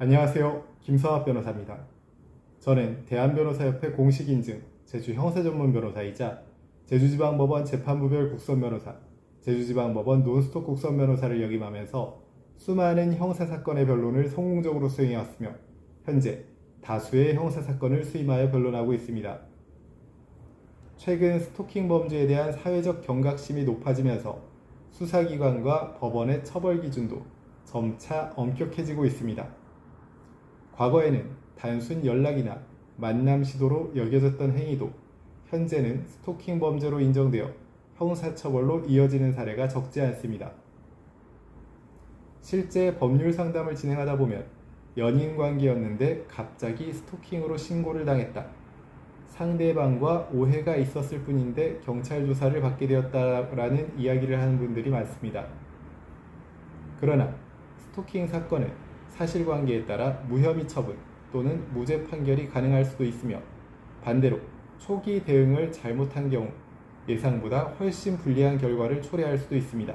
안녕하세요. 김성학 변호사입니다. 저는 대한변호사협회 공식인증 제주형사전문변호사이자 제주지방법원 재판부별 국선변호사, 제주지방법원 논스톱 국선변호사를 역임하면서 수많은 형사사건의 변론을 성공적으로 수행해왔으며 현재 다수의 형사사건을 수임하여 변론하고 있습니다. 최근 스토킹 범죄에 대한 사회적 경각심이 높아지면서 수사기관과 법원의 처벌 기준도 점차 엄격해지고 있습니다. 과거에는 단순 연락이나 만남 시도로 여겨졌던 행위도 현재는 스토킹 범죄로 인정되어 형사처벌로 이어지는 사례가 적지 않습니다. 실제 법률 상담을 진행하다 보면 연인 관계였는데 갑자기 스토킹으로 신고를 당했다. 상대방과 오해가 있었을 뿐인데 경찰 조사를 받게 되었다라는 이야기를 하는 분들이 많습니다. 그러나 스토킹 사건은 사실관계에 따라 무혐의 처분 또는 무죄 판결이 가능할 수도 있으며 반대로 초기 대응을 잘못한 경우 예상보다 훨씬 불리한 결과를 초래할 수도 있습니다.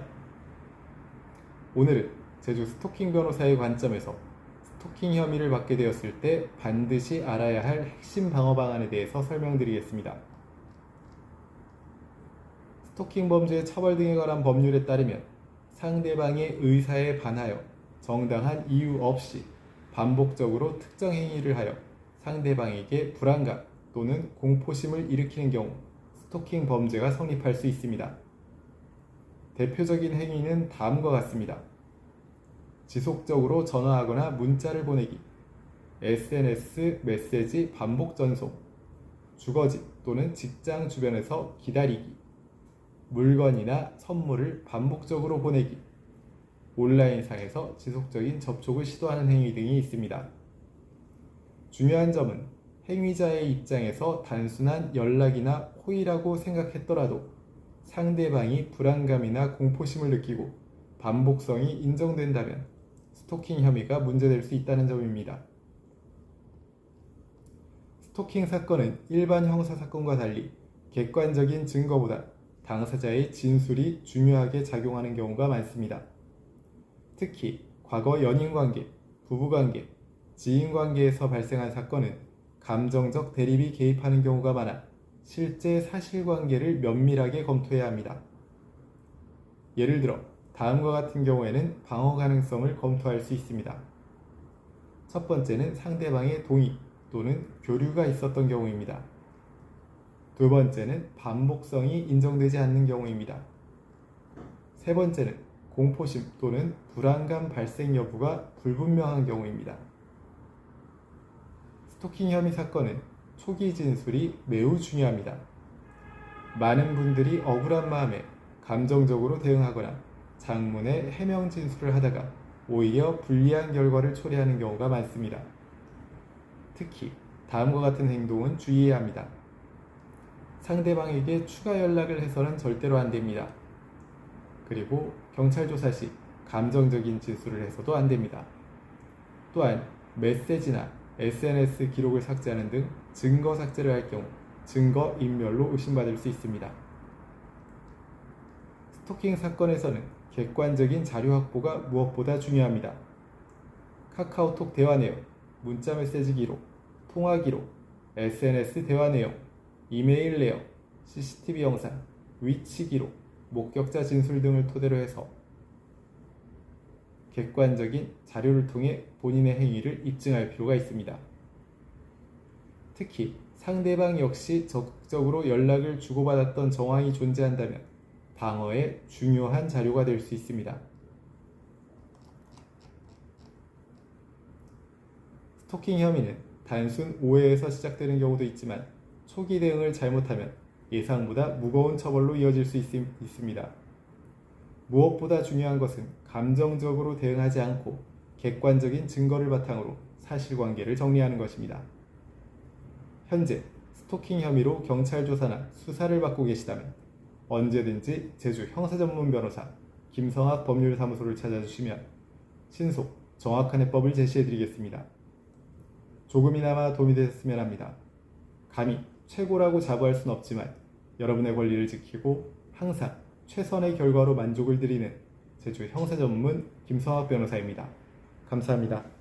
오늘은 제주 스토킹 변호사의 관점에서 스토킹 혐의를 받게 되었을 때 반드시 알아야 할 핵심 방어 방안에 대해서 설명드리겠습니다. 스토킹 범죄의 처벌 등에 관한 법률에 따르면 상대방의 의사에 반하여 정당한 이유 없이 반복적으로 특정 행위를 하여 상대방에게 불안감 또는 공포심을 일으키는 경우 스토킹 범죄가 성립할 수 있습니다. 대표적인 행위는 다음과 같습니다. 지속적으로 전화하거나 문자를 보내기, SNS 메시지 반복 전송, 주거지 또는 직장 주변에서 기다리기, 물건이나 선물을 반복적으로 보내기, 온라인상에서 지속적인 접촉을 시도하는 행위 등이 있습니다. 중요한 점은 행위자의 입장에서 단순한 연락이나 호의라고 생각했더라도 상대방이 불안감이나 공포심을 느끼고 반복성이 인정된다면 스토킹 혐의가 문제될 수 있다는 점입니다. 스토킹 사건은 일반 형사사건과 달리 객관적인 증거보다 당사자의 진술이 중요하게 작용하는 경우가 많습니다. 특히 과거 연인관계, 부부관계, 지인관계에서 발생한 사건은 감정적 대립이 개입하는 경우가 많아 실제 사실관계를 면밀하게 검토해야 합니다. 예를 들어 다음과 같은 경우에는 방어 가능성을 검토할 수 있습니다. 첫 번째는 상대방의 동의 또는 교류가 있었던 경우입니다. 두 번째는 반복성이 인정되지 않는 경우입니다. 세 번째는 공포심 또는 불안감 발생 여부가 불분명한 경우입니다. 스토킹 혐의 사건은 초기 진술이 매우 중요합니다. 많은 분들이 억울한 마음에 감정적으로 대응하거나 장문의 해명 진술을 하다가 오히려 불리한 결과를 초래하는 경우가 많습니다. 특히 다음과 같은 행동은 주의해야 합니다. 상대방에게 추가 연락을 해서는 절대로 안 됩니다. 그리고 경찰 조사 시 감정적인 진술을 해서도 안 됩니다. 또한 메시지나 SNS 기록을 삭제하는 등 증거 삭제를 할 경우 증거 인멸로 의심받을 수 있습니다. 스토킹 사건에서는 객관적인 자료 확보가 무엇보다 중요합니다. 카카오톡 대화 내용, 문자 메시지 기록, 통화 기록, SNS 대화 내용, 이메일 내용, CCTV 영상, 위치 기록, 목격자 진술 등을 토대로 해서 객관적인 자료를 통해 본인의 행위를 입증할 필요가 있습니다. 특히 상대방 역시 적극적으로 연락을 주고받았던 정황이 존재한다면 방어에 중요한 자료가 될 수 있습니다. 스토킹 혐의는 단순 오해에서 시작되는 경우도 있지만 초기 대응을 잘못하면 예상보다 무거운 처벌로 이어질 수 있습니다. 무엇보다 중요한 것은 감정적으로 대응하지 않고 객관적인 증거를 바탕으로 사실관계를 정리하는 것입니다. 현재 스토킹 혐의로 경찰 조사나 수사를 받고 계시다면 언제든지 제주 형사전문변호사 김성학 법률사무소를 찾아주시면 신속, 정확한 해법을 제시해드리겠습니다. 조금이나마 도움이 되셨으면 합니다. 감히 최고라고 자부할 순 없지만 여러분의 권리를 지키고 항상 최선의 결과로 만족을 드리는 제주 형사전문 김성학 변호사입니다. 감사합니다.